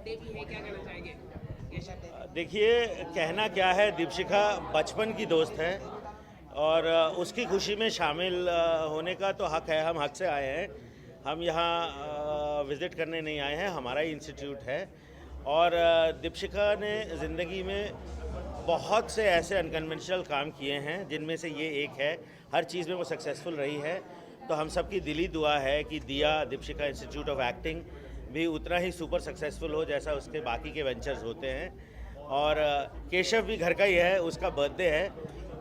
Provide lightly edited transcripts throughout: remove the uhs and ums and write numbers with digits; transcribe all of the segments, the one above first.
Birthday भी है, क्या कहना चाहेंगे केशव? देखिए, कहना क्या है, दीपशिखा बचपन की दोस्त है और उसकी खुशी में शामिल होने का तो हक है। हम हक से आए हैं, हम यहाँ विज़िट करने नहीं आए हैं, हमारा ही इंस्टीट्यूट है। और दीपशिखा ने ज़िंदगी में बहुत से ऐसे अनकन्वेंशनल काम किए हैं जिनमें से ये एक है। हर चीज़ में वो सक्सेसफुल रही है। तो हम सबकी दिली दुआ है कि दिया दीपशिखा इंस्टीट्यूट ऑफ एक्टिंग भी उतना ही सुपर सक्सेसफुल हो जैसा उसके बाकी के वेंचर्स होते हैं। और केशव भी घर का ही है, उसका बर्थडे है।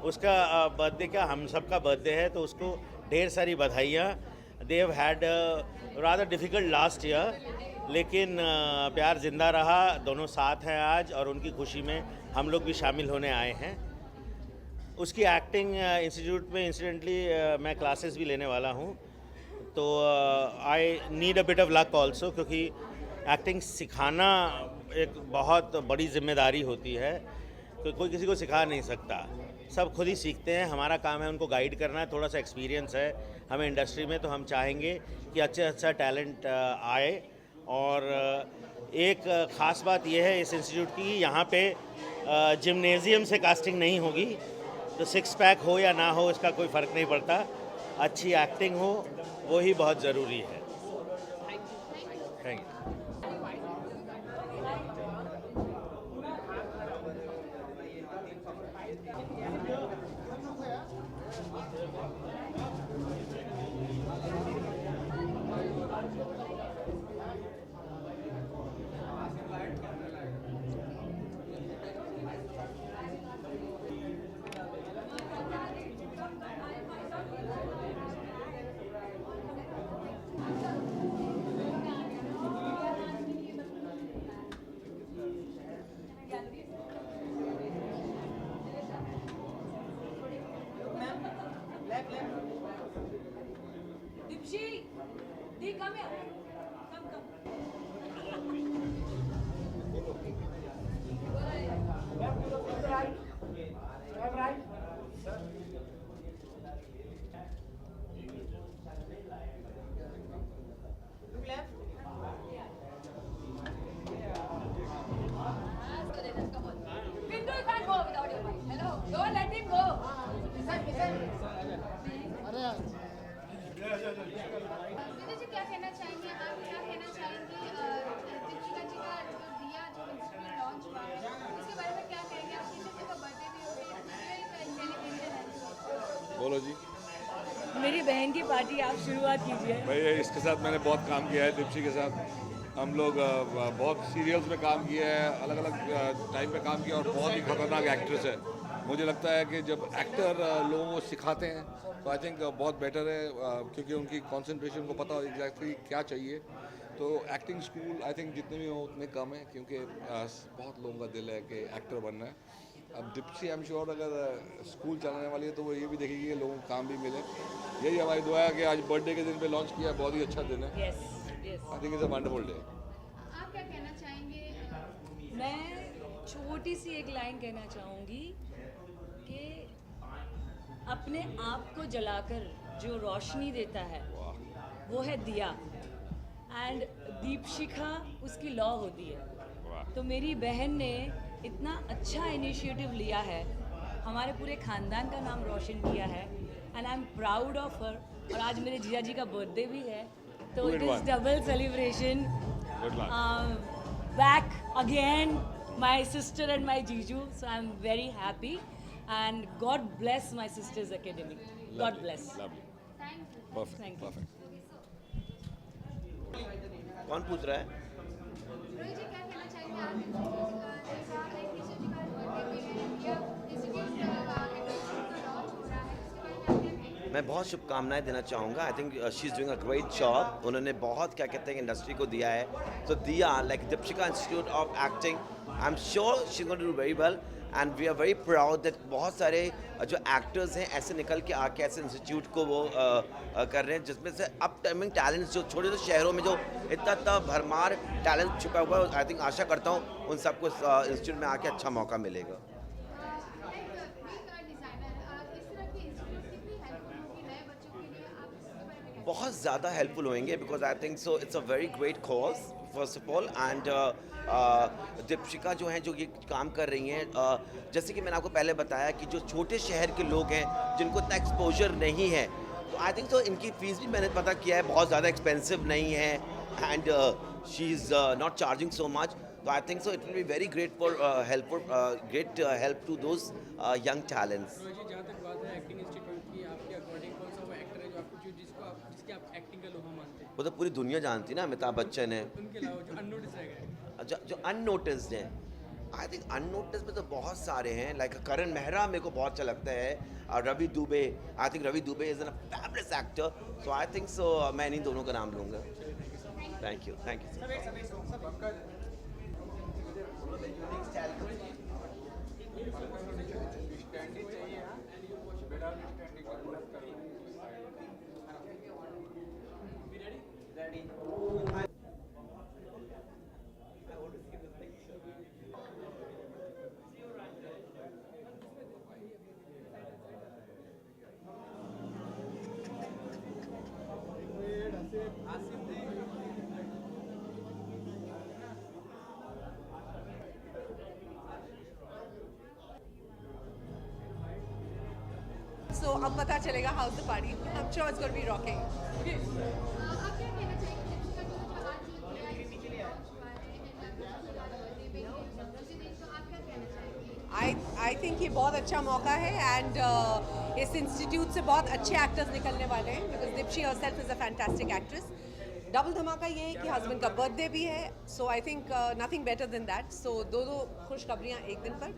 उसका बर्थडे क्या, हम सबका बर्थडे है, तो उसको ढेर सारी बधाइयाँ। They have had rather difficult last year, लेकिन प्यार जिंदा रहा। दोनों साथ हैं आज और उनकी खुशी में हम लोग भी शामिल होने आए हैं। उसकी एक्टिंग इंस्टीट्यूट में इंसिडेंटली मैं क्लासेस भी लेने वाला हूँ, तो I need a bit of luck also, क्योंकि एक्टिंग सिखाना एक बहुत बड़ी जिम्मेदारी होती है। कोई किसी को सिखा नहीं सकता, सब खुद ही सीखते हैं। हमारा काम है उनको गाइड करना। थोड़ा सा एक्सपीरियंस है हमें इंडस्ट्री में, तो हम चाहेंगे कि अच्छा टैलेंट आए। और एक ख़ास बात यह है इस इंस्टीट्यूट की, यहाँ पे जिम्नेज़ियम से कास्टिंग नहीं होगी। तो सिक्स पैक हो या ना हो इसका कोई फ़र्क नहीं पड़ता, अच्छी एक्टिंग हो वो ही बहुत ज़रूरी है। Thank you. Dipshi, Di, come here. Come. Look left. Pintu, you can't go without your wife. Hello, don't let him go. Vijay ji क्या कहना चाहेंगे, आप क्या कहना चाहेंगे दीपशिखा जी का जो दिया जो इंस्टीट्यूट लॉन्च हुआ है उसके बारे में क्या कहेंगे? आप केशव जी का बर्थडे भी हो गया, सेलिब्रेशन है। बोलो जी। मेरी बहन की पार्टी आप शुरुआत कीजिए। भाई इसके साथ मैंने बहुत काम किया है, दीपशी के साथ हम लोग बहुत सीरियल्स में काम किया है, अलग अलग टाइम पे काम किया और बहुत ही खतरनाक एक्ट्रेस है। मुझे लगता है कि जब एक्टर लोगों को सिखाते हैं तो आई थिंक बहुत बेटर है, क्योंकि उनकी कंसंट्रेशन को पता हो एग्जैक्टली क्या चाहिए। तो एक्टिंग स्कूल आई थिंक जितने भी हो उतने कम है, क्योंकि बहुत लोगों का दिल है कि एक्टर बनना है। अब दीप्सी आई एम श्योर अगर स्कूल चलाने वाली है तो वो ये भी देखेगी कि लोगों को काम भी मिले। यही हमारी दुआ है कि आज बर्थडे के दिन पे लॉन्च किया, बहुत ही अच्छा दिन है। Yes yes. I think it's a wonderful day. आप क्या कहना चाहेंगे? मैं छोटी सी एक लाइन कहना चाहूँगी कि अपने आप को जलाकर जो रोशनी देता है वो है दिया, एंड दीपशिखा उसकी लौ होती है। तो मेरी बहन ने इतना अच्छा इनिशिएटिव लिया है, हमारे पूरे ख़ानदान का नाम रोशन किया है, and I am proud of her. और आज मेरे जीजा जी का बर्थडे भी है, तो it is double celebration. Back again my sister and my जीजू, so I am very happy and God bless my sister's academy. God bless. Lovely. Thank you. Perfect. Thank you. Perfect. कौन पूछ रहा है? रोहित जी क्या कहना चाहेंगे आप जैसा केशव जी का बर्थडे भी है या इंस्टीट्यूट का लॉन्च हो रहा है उसके बारे में आप क्या कहेंगे? मैं बहुत शुभकामनाएं देना चाहूँगा। आई think she is doing a great job. उन्होंने बहुत क्या कहते हैं इंडस्ट्री को दिया है, तो दिया like Deepshikha institute of acting, I am sure she is going to do very well and we are very proud that बहुत सारे जो एक्टर्स हैं ऐसे निकल के आके ऐसे इंस्टीट्यूट को वो कर रहे हैं जिसमें से अप कमिंग टैलेंट्स जो छोटे छोटे शहरों में जो इतना भरमार टैलेंट छुपा हुआ है, आई थिंक आशा करता हूँ उन सबको इंस्टीट्यूट में आके अच्छा मौका मिलेगा। डिजाइनर इस तरह की इंस्टीट्यूट कितनी हेल्पफुल होगी नए बच्चों के लिए, आप इसके बारे में क्या बहुत ज़्यादा हेल्पफुल होंगे because I think so it's a very great cause first of all and Deepshikha जो हैं जो ये काम कर रही हैं जैसे कि मैंने आपको पहले बताया कि जो छोटे शहर के लोग हैं जिनको इतना एक्सपोजर नहीं है तो आई थिंक सो इनकी फ़ीस भी मैंने पता किया है बहुत ज़्यादा एक्सपेंसिव नहीं है and she is not charging so much तो I think so it will be very great for great help to those young talents. Rohit ji, जहाँ तक बात है एक्टिंग इंस्टीट्यूट की, आपके अकॉर्डिंग कौन सा वो एक्टर है जो आपको जिसकी आप एक्टिंग का लोहा मानते हैं? वो तो पूरी दुनिया जानती है ना, अमिताभ बच्चन है। उनके अलावा जो अननोटिस रह गए? जो अननोटिस्ड हैं, आई थिंक अननोटिस्ड में तो बहुत सारे हैं लाइक करण मेहरा मेरे को बहुत अच्छा लगता है और Ravi Dubey, I think Ravi Dubey is an fabulous actor so I think so मैं इन्हीं दोनों का नाम लूँगा। थैंक यू So अब पता चलेगा how's the party. I'm sure it's going to be rocking. आप क्या कहना चाहेंगे दीपिका जो आज दिया है लॉन्च हुआ है एंड बर्थडे पे उसी दिन तो आप क्या कहना चाहेंगे? I think ये बहुत अच्छा मौका है and इस इंस्टीट्यूट से बहुत अच्छे एक्टर्स निकलने वाले हैं because Dipshi herself is a fantastic actress. Double धमाका ये है कि हस्बैंड का बर्थडे भी है so I think nothing better than that. So दो खुशखबरियाँ एक दिन पर.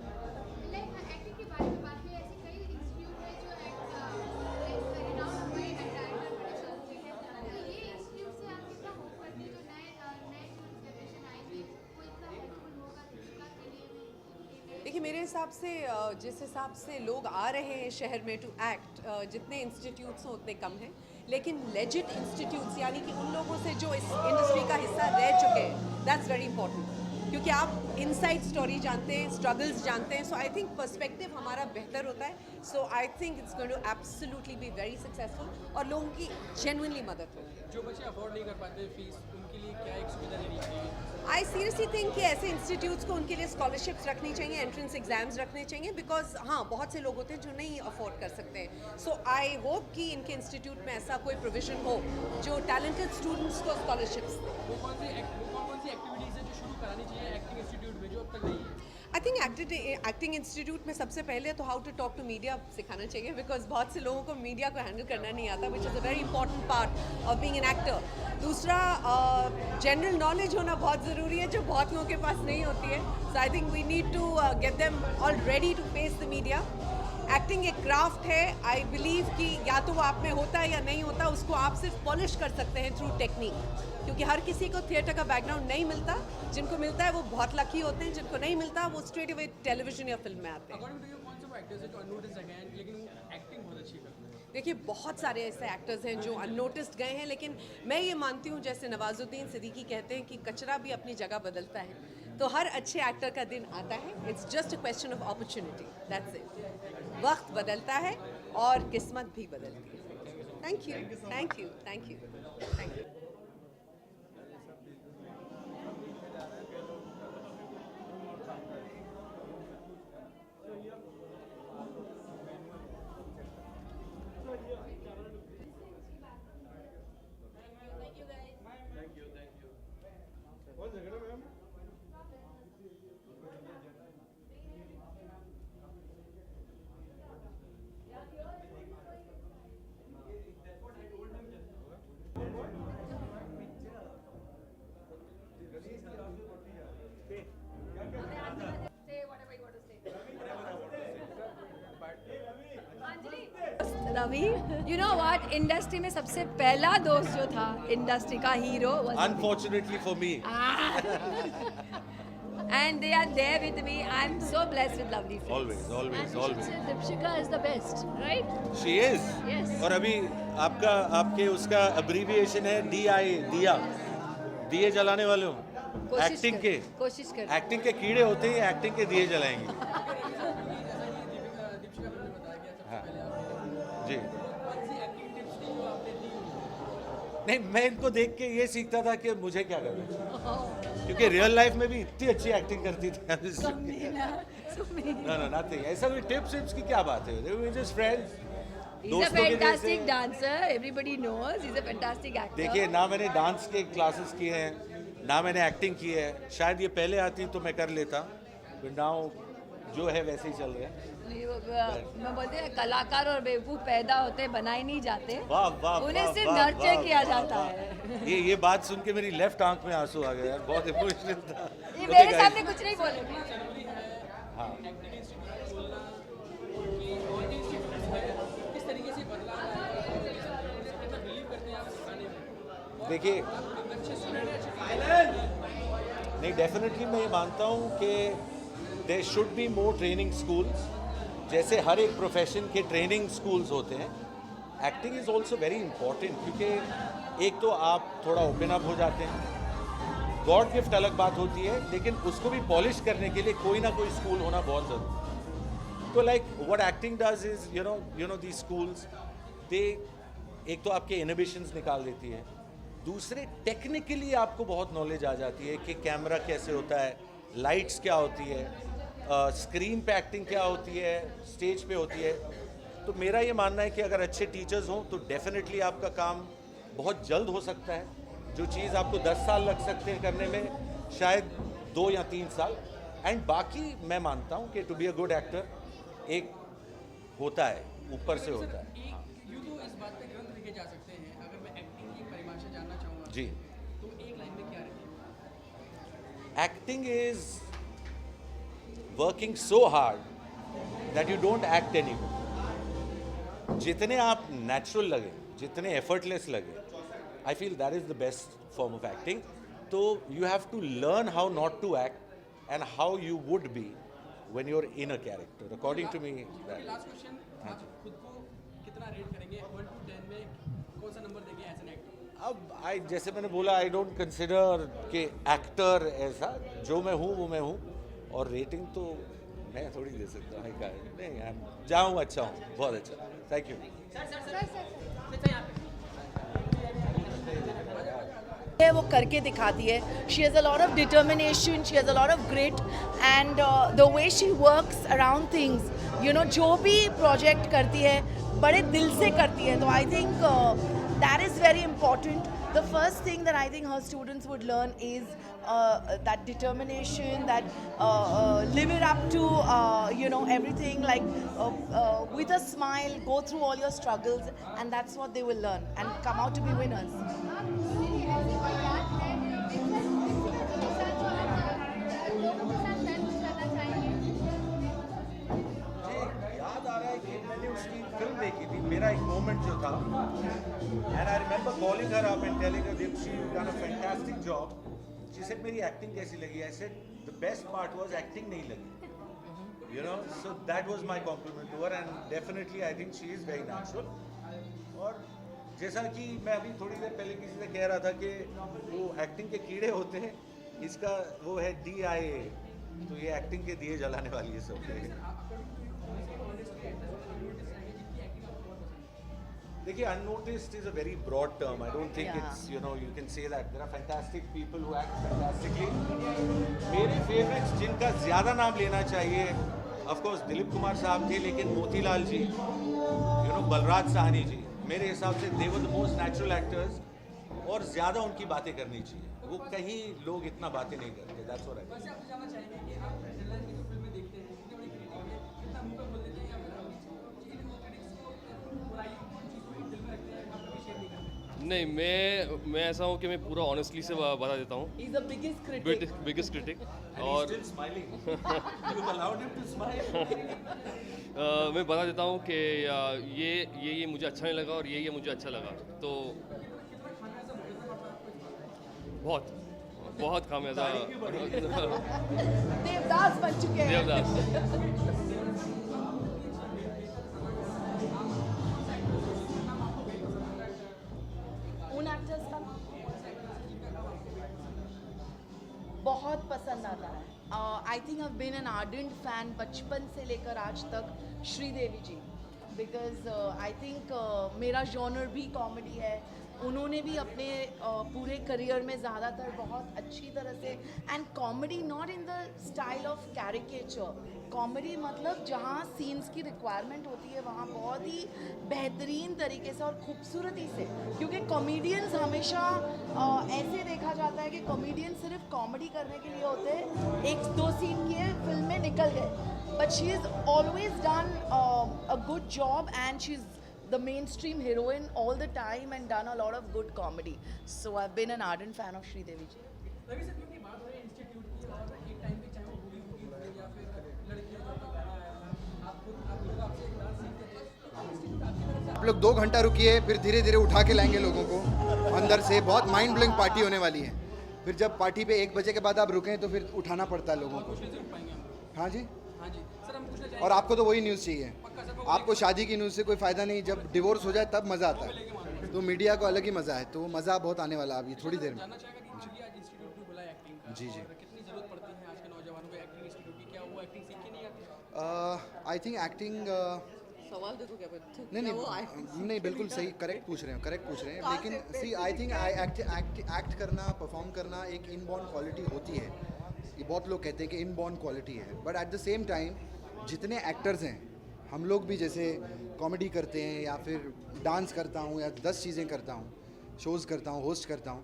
एक्टिंग के बारे में बात है ऐसे कई इंस्टीट्यूट है जो रिनाउंड बड़े एक्टर बड़े चलते हैं ये इंस्टीट्यूट से आप कितना होप करते हैं जो नए जो जनरेशन आएंगे वो इतना हेल्पफुल होगा दीपिका के लिए? देखिए मेरे हिसाब से जिस हिसाब से लोग आ रहे हैं शहर में टू एक्ट जितने इंस्टीट्यूट्स हैं उतने कम हैं लेकिन लेजिट इंस्टीट्यूट्स यानी कि उन लोगों से जो इस इंडस्ट्री का हिस्सा रह चुके हैं दैट्स वेरी इंपॉर्टेंट क्योंकि आप इनसाइड स्टोरी जानते हैं स्ट्रगल्स जानते हैं सो आई थिंक पर्सपेक्टिव हमारा बेहतर होता है so I think it's going to absolutely be very successful और लोगों की जेन्युइनली मदद होगी। जो बच्चे अफोर्ड नहीं कर पाते फीस, उनके लिए क्या एक सुविधा देनी चाहिए? आई सीरियसली थिंक कि ऐसे इंस्टीट्यूट्स को उनके लिए स्कॉलरशिप्स रखनी चाहिए, एंट्रेंस एग्जाम्स रखने चाहिए बिकॉज हाँ बहुत से लोग होते हैं जो नहीं अफोर्ड कर सकते हैं सो आई होप कि इनके इंस्टीट्यूट में ऐसा कोई प्रोविजन हो जो टैलेंटेड स्टूडेंट्स को स्कॉलरशिप्स दे। वो कौन सी एक्टिविटीज़ है जो शुरू करानी चाहिए एक्टिंग इंस्टीट्यूट में जो अब तक नहीं है? आई थिंक एक्टिंग इंस्टीट्यूट में सबसे पहले तो how to talk to media सिखाना चाहिए बिकॉज बहुत से लोगों को मीडिया को हैंडल करना नहीं आता which is a very important part of being an actor. दूसरा जनरल नॉलेज होना बहुत ज़रूरी है जो बहुत लोगों के पास नहीं होती है so I think we need to get them all ready to face the media. Acting एक क्राफ्ट है आई बिलीव कि या तो वो आप में होता है या नहीं होता उसको आप सिर्फ पॉलिश कर सकते हैं थ्रू टेक्निक क्योंकि हर किसी को थिएटर का बैकग्राउंड नहीं मिलता, जिनको मिलता है वो बहुत लकी होते हैं, जिनको नहीं मिलता वो स्ट्रेट अवे टेलीविजन या फिल्म में आते हैं। अकॉर्डिंग टू यू कौन से वो एक्टर्स हैं जो अननोटिस रह गए हैं लेकिन वो एक्टिंग बहुत अच्छी करते हैं? देखिए बहुत सारे ऐसे एक्टर्स हैं जो अननोटिस्ड गए हैं लेकिन मैं ये मानती हूँ जैसे नवाजुद्दीन सिद्दीकी कहते हैं कि कचरा भी अपनी जगह बदलता है तो हर अच्छे एक्टर का दिन आता है। It's just a question of opportunity that's it. वक्त बदलता है और किस्मत भी बदलती है। Thank you thank you thank you thank you. Ravi, you know what, industry में सबसे पहला दोस्त जो था इंडस्ट्री का hero Unfortunately for me. and they are there with me. I'm so blessed with lovely friends. Always. Dipshika is the best, right? She is. Yes. और अभी आपके उसका अब्रीविएशन है DI, दिया, दिए जलाने वाले हो। कोशिश कर एक्टिंग के कीड़े होते हैं, एक्टिंग के दिए जलाएंगे। हाँ जी। नहीं, मैं इनको देख के ये सीखता था कि मुझे क्या करना चाहिए, क्योंकि रियल लाइफ में भी इतनी अच्छी एक्टिंग करती थी। No, nothing. ऐसा कोई टिप्स की क्या बात है? They were just friends. He's a fantastic dancer. Everybody knows he's a fantastic actor. देखिए, ना मैंने डांस के क्लासेस किए हैं, ना मैंने एक्टिंग की है। शायद ये पहले आती तो मैं कर लेता, बट नाउ जो है वैसे ही चल रहा है। मैं बोलते हैं कलाकार और बेवकूफ पैदा होते बनाए नहीं जाते, वाह वाह, उन्हें सिर्फ वाह, नर्चर वाह, किया वाह, जाता वाह। है। ये बात सुन के मेरी लेफ्ट आंख में आंसू आ गए यार, बहुत इमोशनल था। ये Okay, मेरे guys. सामने कुछ नहीं बोले। हाँ। किस तरीके से बदला कितना बिलीव करते हैं आप सिखाने में? देखिए, नहीं, डेफिनेटली मैं ये मानता हूँ कि there should be more training schools. जैसे हर एक प्रोफेशन के ट्रेनिंग स्कूल्स होते हैं, acting is also very important, क्योंकि एक तो आप थोड़ा ओपन अप हो जाते हैं, गॉड गिफ्ट अलग बात होती है, लेकिन उसको भी पॉलिश करने के लिए कोई ना कोई स्कूल होना बहुत ज़रूरी है। तो like what acting does is you know the schools, they एक तो आपके इनहिबिशंस निकाल देती है, दूसरे टेक्निकली आपको बहुत नॉलेज आ जाती है कि कैमरा कैसे होता है, लाइट्स क्या होती है, स्क्रीन पे एक्टिंग क्या होती है, स्टेज पे होती है। तो मेरा ये मानना है कि अगर अच्छे टीचर्स हों तो डेफिनेटली आपका काम बहुत जल्द हो सकता है। जो चीज़ आपको 10 साल लग सकते हैं करने में, शायद 2 या 3 साल। एंड बाकी मैं मानता हूँ कि to be a good actor एक होता है, ऊपर से होता है। यूँ तो इस बात पे ग्रंथ लिखे जा सकते हैं। अगर मैं एक्टिंग की परिभाषा जानना चाहूँगा जी, तो एक लाइन में क्या रहेगी? Acting is working so hard that you don't act anymore. जितने आप नेचुरल लगे, जितने एफर्टलेस लगे, I feel that is the best form of acting. तो you have to learn how not to act and how you would be when you're in a character, according to me. Last question, आप खुद को कितना rate करेंगे 1 to 10 में? कौन सा number देंगे एज एन एक्टर? अब जैसे मैंने बोला, आई डोंट कंसिडर कि एक्टर ऐसा, जो मैं हूँ वो मैं हूँ, और रेटिंग तो मैं थोड़ी दे सकता हूँ। नहीं, जाऊँ अच्छा हूँ, बहुत अच्छा, थैंक यू। वो करके दिखाती है। She has a lot of determination, she has a lot of grit, and the way she works around things, you know, जो भी प्रोजेक्ट करती है बड़े दिल से करती है। तो I think that is very important. The first thing that I think her students would learn is that determination, that live it up to everything, like with a smile, go through all your struggles, and that's what they will learn and come out to be winners. याद आ रहा है कि मैंने उसकी film देखी थी, मेरा एक मोमेंट जो था, and I remember calling her up and telling her that she done a fantastic job. She said मेरी एक्टिंग कैसी लगी? I said the best part was acting नहीं लगी, you know, so that was my compliment to her, and definitely I think she is very natural. और जैसा कि मैं अभी थोड़ी देर पहले किसी से कह रहा था कि वो एक्टिंग के कीड़े होते हैं, इसका वो है DIA, तो ये एक्टिंग के दिए जलाने वाली है सब. देखिए, unnoticed is a very broad term. I don't think it's, you know, you can say that. There are fantastic people who act fantastically. मेरे favorites जिनका ज़्यादा नाम लेना चाहिए, of course दिलीप कुमार साहब थे, लेकिन मोतीलाल जी, you know, बलराज साहनी जी, मेरे हिसाब से they were the most natural actors, और ज़्यादा उनकी बातें करनी चाहिए. वो कहीं लोग इतना बातें नहीं करते. That's what I think. वैसे आप जानना चाहेंगे कि आप डेडलाइन की जो फिल्में देखते हैं, कितने बड़ी क्रिटिक है, कितना मुंह पे बोल देते हैं, या फिर अपनी चीज़ वो क्रिटिक्स को बुराई को चीज़ को दिल में रखते हैं, आप कभी शेयर नहीं करते? नहीं, मैं ऐसा हूँ कि मैं पूरा ऑनेस्टली से बता देता हूँ. He's the biggest critic. Biggest critic. And he's still smiling. You allowed him to smile. मैं बता देता हूँ कि ये मुझे अच्छा नहीं लगा और ये मुझे अच्छा लगा. तो बहुत खामियाजा. देवदास बन चुके हैं. देवदास. उन एक्टर्स का बहुत पसंद आता है. I think I been an ardent fan बचपन से लेकर आज तक Sridevi ji, because I think मेरा जॉनर भी कॉमेडी है. उन्होंने भी अपने पूरे करियर में ज़्यादातर बहुत अच्छी तरह से and comedy not in the style of caricature, comedy मतलब जहाँ सीन्स की रिक्वायरमेंट होती है वहाँ बहुत ही बेहतरीन तरीके से और खूबसूरती से, क्योंकि कॉमेडियंस हमेशा ऐसे देखा जाता है कि कॉमेडियन सिर्फ कॉमेडी करने के लिए होते हैं, एक दो सीन किए फिल्म में निकल गए, but she is always done a good job and she is the mainstream heroine all the time and done a lot of good comedy. So I've been an ardent fan of Sridevi ji. Ravi sir, क्योंकि बात हो रही है institute की और एक time पे चाहे वो बूढ़ी होगी हो या फिर लड़कियों का कोई गाना आया था, आप लोग आपसे एक डांस सीखते थे, तो इंस्टीट्यूट आपकी तरफ से आप लोग 2 घंटा रुकिए, फिर धीरे धीरे उठा के लाएंगे लोगों को अंदर से। बहुत माइंड ब्लोइंग पार्टी होने वाली है। फिर जब पार्टी पे 1 बजे के बाद आप रुकें तो फिर उठाना पड़ता है लोगों को। हाँ जी, हाँ जी सर, हम पूछना और आपको तो वही न्यूज़ चाहिए। आपको शादी की न्यूज़ से कोई फ़ायदा नहीं, जब डिवोर्स हो जाए तब मज़ा आता है। तो मीडिया को अलग ही मज़ा है, तो मज़ा बहुत आने वाला है अभी थोड़ी देर में। जानना चाहेगा कि क्योंकि आज इंस्टीट्यूट भी बुला है एक्टिंग का, जी जी, और कितनी ज़रूरत पड़ती है आज के नौजवानों को एक्टिंग इंस्टीट्यूट की, क्या वो एक्टिंग सीख के नहीं आती? आई थिंक एक्टिंग सवाल देखो क्या बोलते नहीं नहीं, बिल्कुल सही, करेक्ट पूछ रहे हैं, लेकिन सी आई थिंक एक्ट करना, परफॉर्म करना एक इनबॉर्न क्वालिटी होती है। ये बहुत लोग कहते हैं कि इनबॉर्न क्वालिटी है, but at the same time जितने एक्टर्स हैं, हम लोग भी जैसे कॉमेडी करते हैं या फिर डांस करता हूँ या 10 चीज़ें करता हूँ, शोज़ करता हूँ, होस्ट करता हूँ,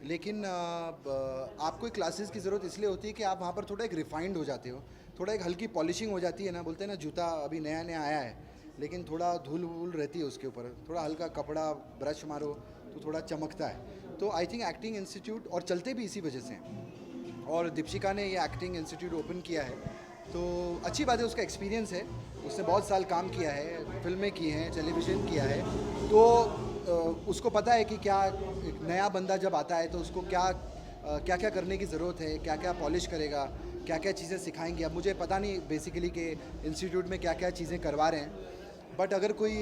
लेकिन आपको एक क्लासेस की ज़रूरत इसलिए होती है कि आप वहाँ पर थोड़ा एक रिफाइंड हो जाते हो, थोड़ा एक हल्की पॉलिशिंग हो जाती है ना, बोलते हैं ना जूता अभी नया नया आया है लेकिन थोड़ा धूल वूल रहती है उसके ऊपर, थोड़ा हल्का कपड़ा ब्रश मारो तो थोड़ा चमकता है। तो आई थिंक एक्टिंग इंस्टीट्यूट, और चलते भी इसी वजह से हैं, और दीपशिका ने ये एक्टिंग इंस्टीट्यूट ओपन किया है तो अच्छी बात है, उसका एक्सपीरियंस है, उसने बहुत साल काम किया है, फिल्में की हैं, टेलीविज़न किया है, तो उसको पता है कि क्या एक नया बंदा जब आता है तो उसको क्या क्या करने की ज़रूरत है, क्या क्या पॉलिश करेगा, क्या क्या चीज़ें सिखाएंगे। अब मुझे पता नहीं बेसिकली कि इंस्टीट्यूट में क्या क्या चीज़ें करवा रहे हैं, बट अगर कोई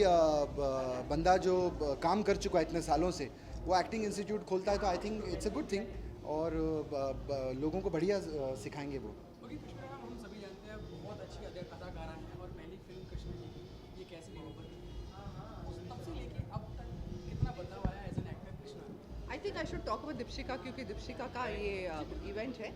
बंदा जो काम कर चुका है इतने सालों से वो एक्टिंग इंस्टीट्यूट खोलता है तो I think it's a good thing, और लोगों को बढ़िया सिखाएंगे वो। क्योंकि कृष्णा मैम हम सभी जानते हैं बहुत अच्छी अदाकारा हैं, और पहली फिल्म कृष्णा जी की ये कैसे नहीं हो पाती, तब से लेके अब तक कितना बदलाव आया as an actor Krishna? I think I should talk about Deepshikha, क्योंकि दीपशिका का ये इवेंट है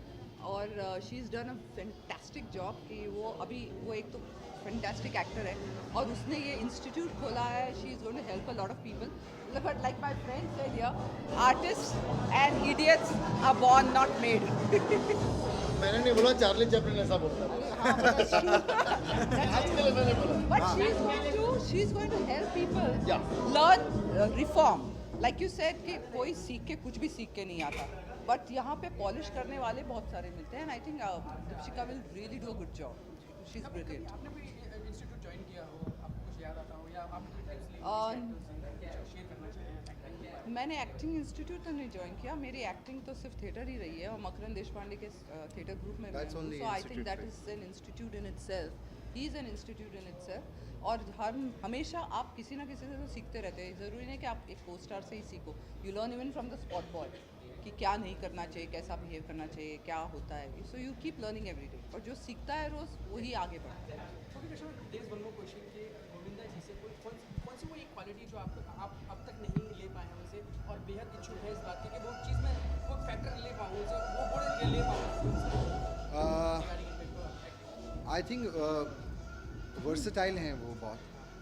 और she is done a fantastic job कि वो अभी वो एक तो फैंटास्टिक एक्टर है और उसने ये इंस्टीट्यूट खोला है। She is going to help a lot of people, but like my friend said here, artist and idiots are born not made. मैंने नहीं बोला, चार्ली चैपलिन ऐसा बोलता है। But she is going to help people learn reform. Like you said कि कोई सीख के कुछ भी सीख के नहीं आता, बट यहाँ पे पॉलिश करने वाले बहुत सारे मिलते हैं, and I think Deepshikha will really do a good job. She is brilliant. आपने भी इंस्टीट्यूट ज्वाइन किया हो, आपको कुछ याद आता हो, या आपने शेयर करना चाहें? मैंने एक्टिंग इंस्टीट्यूट तो नहीं ज्वाइन किया, मेरी एक्टिंग तो सिर्फ थिएटर ही रही है और मकरंद देशपांडे के थिएटर ग्रुप में, so I think that is an institute in itself, he is an institute in itself. और हमेशा आप किसी ना किसी से तो सीखते रहते हैं, ज़रूरी नहीं कि आप एक को स्टार से ही सीखो, you learn even from the spot boy कि क्या नहीं करना चाहिए, कैसा बिहेव करना चाहिए, क्या होता है, so you keep learning every day, और जो सीखता है रोज़ वही आगे बढ़ता है। देश वन मोर क्वेश्चन के गोविंदा जी से कौन सी वो एक क्वालिटी जो आप अब तक नहीं ले पाए हैं उनसे, और बेहद इच्छुक है इस बात की कि वो चीज़ में वो फैक्टर ले पाऊँ उनसे, वो गुण ले पाऊँ? आई थिंक वर्सेटाइल हैं वो बहुत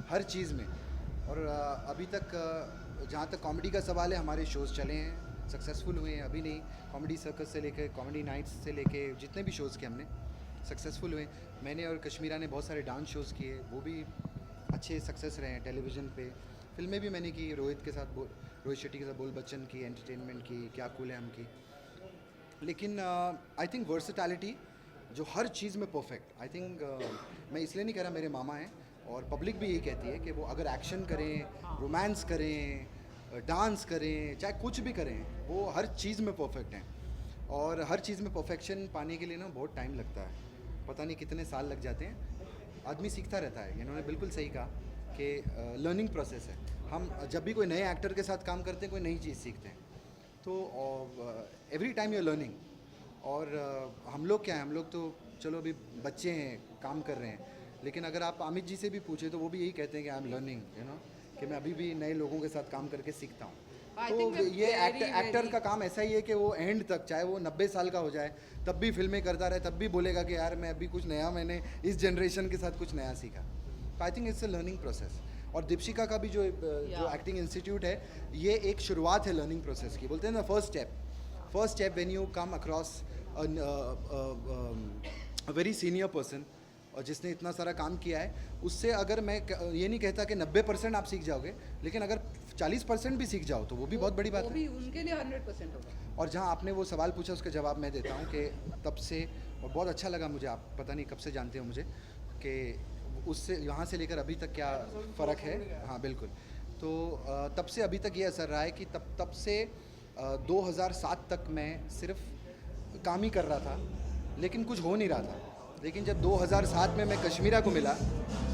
हर चीज़ में, और अभी तक जहाँ तक कॉमेडी का सवाल है, हमारे शोज़ चले हैं, सक्सेसफुल हुए हैं, अभी नहीं, कॉमेडी सर्कस से लेकर कॉमेडी नाइट्स से लेके जितने भी शोज़ किए हमने सक्सेसफुल हुए। मैंने और कश्मीरा ने बहुत सारे डांस शोज़ किए, वो भी अच्छे सक्सेस रहे हैं टेलीविज़न पे। फिल्में भी मैंने की, रोहित शेट्टी के साथ बोल बच्चन की, एंटरटेनमेंट की, क्या कूल है हम की। लेकिन आई थिंक वर्सेटैलिटी जो हर चीज़ में परफेक्ट, आई थिंक मैं इसलिए नहीं कह रहा, मेरे मामा हैं और पब्लिक भी यही कहती है कि वो अगर एक्शन करें, रोमांस करें, डांस करें, चाहे कुछ भी करें, वो हर चीज़ में परफेक्ट हैं। और हर चीज़ में परफेक्शन पाने के लिए ना बहुत टाइम लगता है, पता नहीं कितने साल लग जाते हैं, आदमी सीखता रहता है। इन्होंने बिल्कुल सही कहा कि लर्निंग प्रोसेस है। हम जब भी कोई नए एक्टर के साथ काम करते हैं, कोई नई चीज़ सीखते हैं, तो every time you are learning. और हम लोग क्या है, हम लोग तो चलो अभी बच्चे हैं, काम कर रहे हैं, लेकिन अगर आप अमित जी से भी पूछे तो वो भी यही कहते हैं कि I am learning, you know, कि मैं अभी भी नए लोगों के साथ काम करके सीखता हूँ। तो ये एक्टर का काम ऐसा ही है कि वो एंड तक, चाहे वो 90 साल का हो जाए तब भी फिल्में करता रहे, तब भी बोलेगा कि यार मैं अभी कुछ नया, मैंने इस जनरेशन के साथ कुछ नया सीखा। आई think it's a learning process. और दीपशिका का भी जो एक्टिंग इंस्टीट्यूट है, ये एक शुरुआत है लर्निंग प्रोसेस की। बोलते हैं ना first step when you come across a very senior person और जिसने इतना सारा काम किया है, उससे अगर मैं ये नहीं कहता कि 90% आप सीख जाओगे, लेकिन अगर 40% भी सीख जाओ तो वो भी बहुत बड़ी बात है। वो भी उनके लिए 100% होगा। और जहाँ आपने वो सवाल पूछा उसका जवाब मैं देता हूँ कि तब से, और बहुत अच्छा लगा मुझे, आप पता नहीं कब से जानते हो मुझे, कि उससे यहाँ से लेकर अभी तक क्या फ़र्क है। हाँ बिल्कुल। तो तब से अभी तक ये असर रहा है कि तब से 2007 तक मैं सिर्फ काम ही कर रहा था, लेकिन कुछ हो नहीं रहा था। लेकिन जब 2007 में मैं कश्मीरा को मिला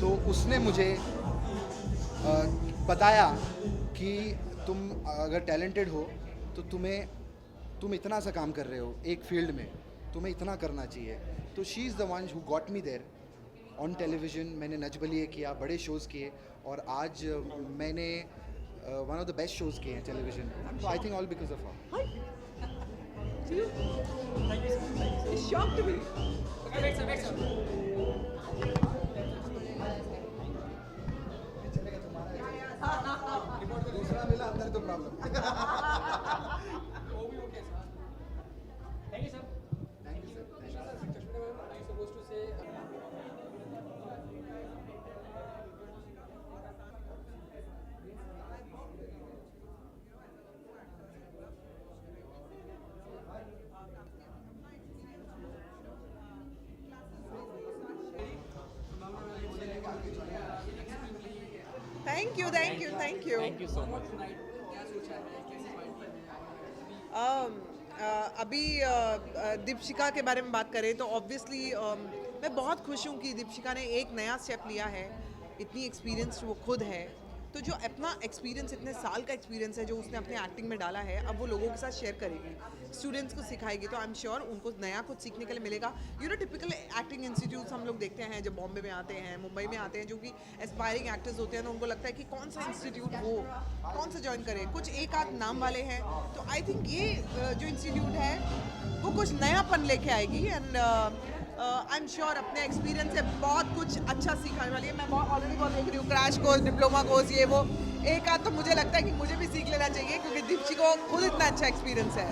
तो उसने मुझे बताया कि तुम अगर टैलेंटेड हो तो तुम इतना सा काम कर रहे हो एक फील्ड में, तुम्हें इतना करना चाहिए। तो she is the one who got me there on television. मैंने नच बलिए किया, बड़े शोज़ किए, और आज मैंने one of the best shows किए हैं टेलीविज़न। तो I think all because of her. दूसरा मिला अंदर तो problem. Thank you, sir. Thank you, sir. Kashmira ma'am, are you supposed to say? Thank you thank you thank you. Thank you so much. क्या सोचा है, कैसे party है? अभी दीपशिका के बारे में बात करें तो ऑब्वियसली मैं बहुत खुश हूँ कि दीपशिका ने एक नया स्टेप लिया है। इतनी एक्सपीरियंस वो खुद है, तो जो अपना एक्सपीरियंस, इतने साल का एक्सपीरियंस है जो उसने अपने एक्टिंग में डाला है, अब वो लोगों के साथ शेयर करेगी, स्टूडेंट्स को सिखाएगी। तो आई एम श्योर उनको नया कुछ सीखने के लिए मिलेगा। You know typical acting institutes हम लोग देखते हैं जब बॉम्बे में आते हैं, मुंबई में आते हैं, जो कि एस्पायरिंग एक्टर्स होते हैं, तो उनको लगता है कि कौन सा इंस्टीट्यूट हो, कौन सा ज्वाइन करें। कुछ एक आध नाम वाले हैं, तो आई थिंक ये जो इंस्टीट्यूट है वो कुछ नयापन लेके आएगी। एंड आई एम श्योर अपने एक्सपीरियंस से बहुत कुछ अच्छा सीखने वाली है। मैं ऑलरेडी बहुत देख रही हूँ क्रैश कोर्स, डिप्लोमा कोर्स, ये वो एक आध तो मुझे लगता है कि मुझे भी सीख लेना चाहिए, क्योंकि दीप्ति को खुद इतना अच्छा एक्सपीरियंस है।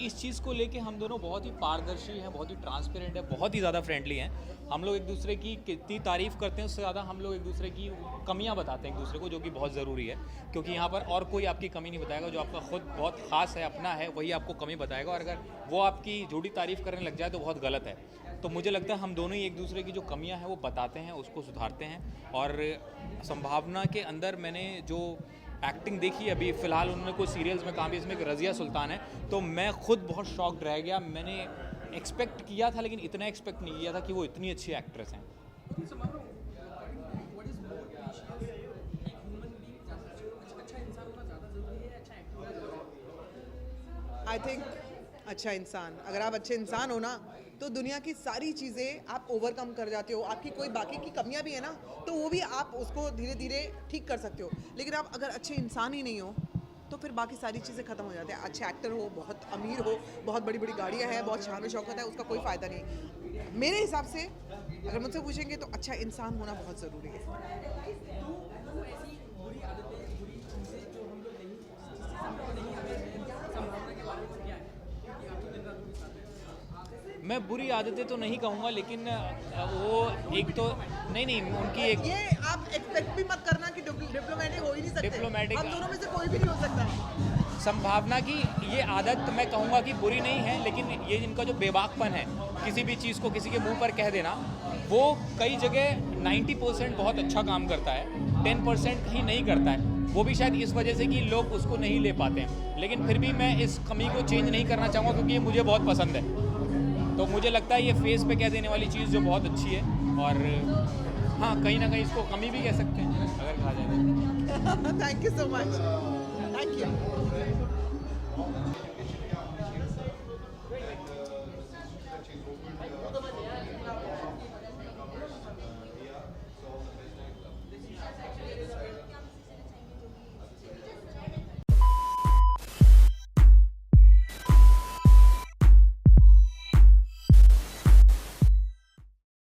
इस चीज़ को लेके हम दोनों बहुत ही पारदर्शी हैं, बहुत ही ट्रांसपेरेंट है, बहुत ही ज़्यादा फ्रेंडली हैं। हम लोग एक दूसरे की कितनी तारीफ़ करते हैं उससे ज़्यादा हम लोग एक दूसरे की कमियां बताते हैं एक दूसरे को, जो कि बहुत ज़रूरी है, क्योंकि यहाँ पर और कोई आपकी कमी नहीं बताएगा। जो आपका खुद बहुत ख़ास है, अपना है, वही आपको कमी बताएगा, और अगर वो आपकी झूठी तारीफ़ करने लग जाए तो बहुत गलत है। तो मुझे लगता है हम दोनों ही एक दूसरे की जो कमियाँ हैं वो बताते हैं, उसको सुधारते हैं। और संभावना के अंदर मैंने जो एक्टिंग देखी अभी फ़िलहाल, उन्होंने कुछ सीरियल्स में काम किया, इसमें एक रज़िया सुल्तान है, तो मैं खुद बहुत शॉक्ड रह गया। मैंने एक्सपेक्ट किया था लेकिन इतना एक्सपेक्ट नहीं किया था कि वो इतनी अच्छी एक्ट्रेस हैं। आई थिंक अच्छा इंसान, अगर आप अच्छे इंसान हो ना तो दुनिया की सारी चीज़ें आप ओवरकम कर जाते हो। आपकी कोई बाकी की कमियां भी है ना, तो वो भी आप उसको धीरे धीरे ठीक कर सकते हो। लेकिन आप अगर अच्छे इंसान ही नहीं हो तो फिर बाकी सारी चीज़ें ख़त्म हो जाती हैं। अच्छे एक्टर हो, बहुत अमीर हो, बहुत बड़ी बड़ी गाड़ियाँ हैं, बहुत शान शौकत है, उसका कोई फ़ायदा नहीं। मेरे हिसाब से अगर मुझसे पूछेंगे तो अच्छा इंसान होना बहुत ज़रूरी है। मैं बुरी आदतें तो नहीं कहूँगा, लेकिन वो एक तो नहीं उनकी एक, ये आप एक्सपेक्ट भी मत करना कि डिप्लोमेटिक हो ही नहीं सकते। डिप्लोमेटिक हम दोनों में से कोई भी नहीं हो सकता। संभावना की ये आदत मैं कहूँगा कि बुरी नहीं है, लेकिन ये इनका जो बेबाकपन है, किसी भी चीज़ को किसी के मुंह पर कह देना, वो कई जगह 90% बहुत अच्छा काम करता है, 10% कहीं नहीं करता है। वो भी शायद इस वजह से कि लोग उसको नहीं ले पाते हैं। लेकिन फिर भी मैं इस कमी को चेंज नहीं करना चाहूँगा, क्योंकि ये मुझे बहुत पसंद है। तो मुझे लगता है ये फेस पे कह देने वाली चीज़ जो बहुत अच्छी है, और हाँ कहीं ना कहीं इसको कमी भी कह सकते हैं अगर कहा जाए। Thank you so much. Thank you. है।